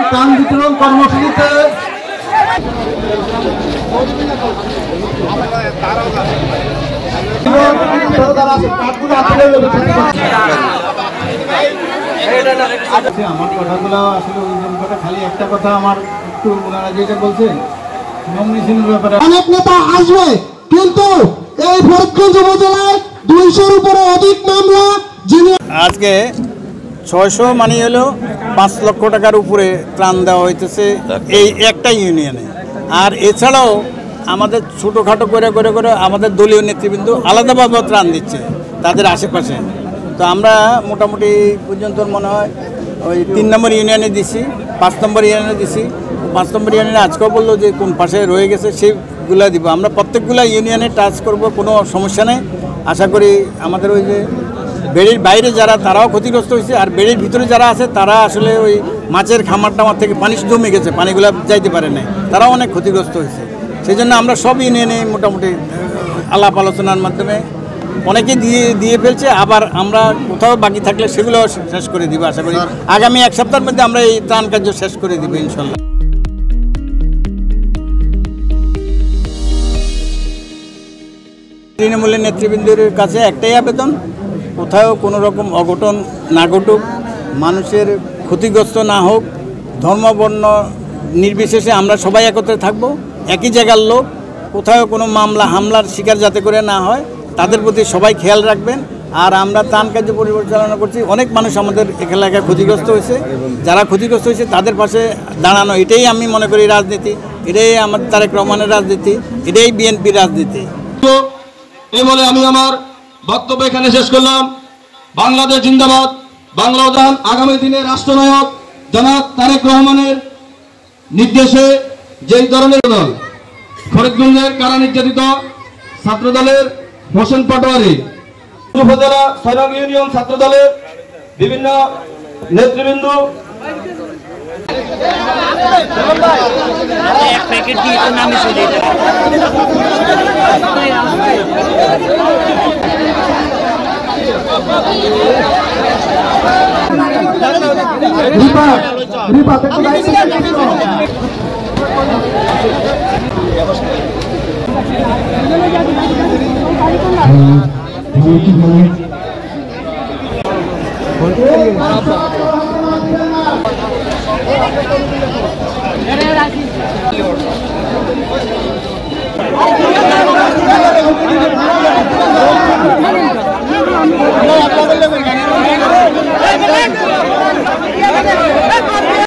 ত্রাণ বিতরণ কর্মসূচিতে আমার কথাগুলো আসলে খালি একটা কথা আমার একটু ওনারা যেটা বলছেন নমিনেশনের ব্যাপারে অনেক নেতা আসবে, কিন্তু এই ফরিদগঞ্জ উপজেলায় 200-র উপরে অধিক মামলা। আজকে 600 মানে হলো 5 লক্ষ টাকার উপরে ত্রাণ দেওয়া হইতেছে এই একটা ইউনিয়নে। আর এছাড়াও আমাদের ছোটোখাটো করে করে করে আমাদের দলীয় নেতৃবৃন্দ আলাদাভাবে ত্রাণ দিচ্ছে তাদের আশেপাশে। তো আমরা মোটামুটি পর্যন্ত মনে হয় ওই 3 নম্বর ইউনিয়নে দিছি, 5 নম্বর ইউনিয়নে দিছি। 5 নম্বর ইউনিয়নে আজকেও বললো যে কোন পাশে রয়ে গেছে সেইগুলা দিব। আমরা প্রত্যেকগুলা ইউনিয়নে টাচ করব, কোনো সমস্যা নেই। আশা করি আমাদের ওই যে বেড়ির বাইরে যারা তারাও ক্ষতিগ্রস্ত হয়েছে, আর বেড়ির ভিতরে যারা আছে তারা আসলে ওই মাছের খামার টামার থেকে পানি জমে গেছে, পানিগুলো যাইতে পারে নাই, তারাও অনেক ক্ষতিগ্রস্ত হয়েছে। সেই জন্য আমরা সব ইউনিয়নে মোটামুটি আলাপ আলোচনার মাধ্যমে অনেকে দিয়ে ফেলছে। আবার আমরা কোথাও বাকি থাকলে সেগুলো শেষ করে দিব। আশা করি আগামী 1 সপ্তাহের মধ্যে আমরা এই ত্রাণ কার্য শেষ করে দিব ইনশাল্লাহ। তৃণমূলের নেতৃবৃন্দের কাছে একটাই আবেদন, কোথাও কোনো রকম অঘটন না ঘটুক, মানুষের ক্ষতিগ্রস্ত না হোক। ধর্ম বর্ণ নির্বিশেষে আমরা সবাই একত্রে থাকব, একই জায়গার লোক। কোথাও কোনো মামলা হামলার শিকার যাতে করে না হয় তাদের প্রতি সবাই খেয়াল রাখবেন। আর আমরা ত্রাণ কার্য পরিচালনা করছি, অনেক মানুষ আমাদের এলাকায় ক্ষতিগ্রস্ত হয়েছে। যারা ক্ষতিগ্রস্ত হয়েছে তাদের পাশে দাঁড়ানো, এটাই আমি মনে করি রাজনীতি, এটাই আমাদের তারেক রহমানের রাজনীতি, এটাই বিএনপির রাজনীতি। এই বলে আমি আমার বক্তব্য এখানে শেষ করলাম। বাংলাদেশ জিন্দাবাদ। বাংলাদেশ আগামী দিনে রাষ্ট্রনায়ক জনাব তারেক রহমানের নির্দেশে যেই ধরনের দল ফরিদগঞ্জের কারা নির্যাতিত ছাত্র দলের হোসেন পাটোয়ারি, উপজেলা 6 নং ইউনিয়ন ছাত্র দলের বিভিন্ন নেতৃবৃন্দ রিপা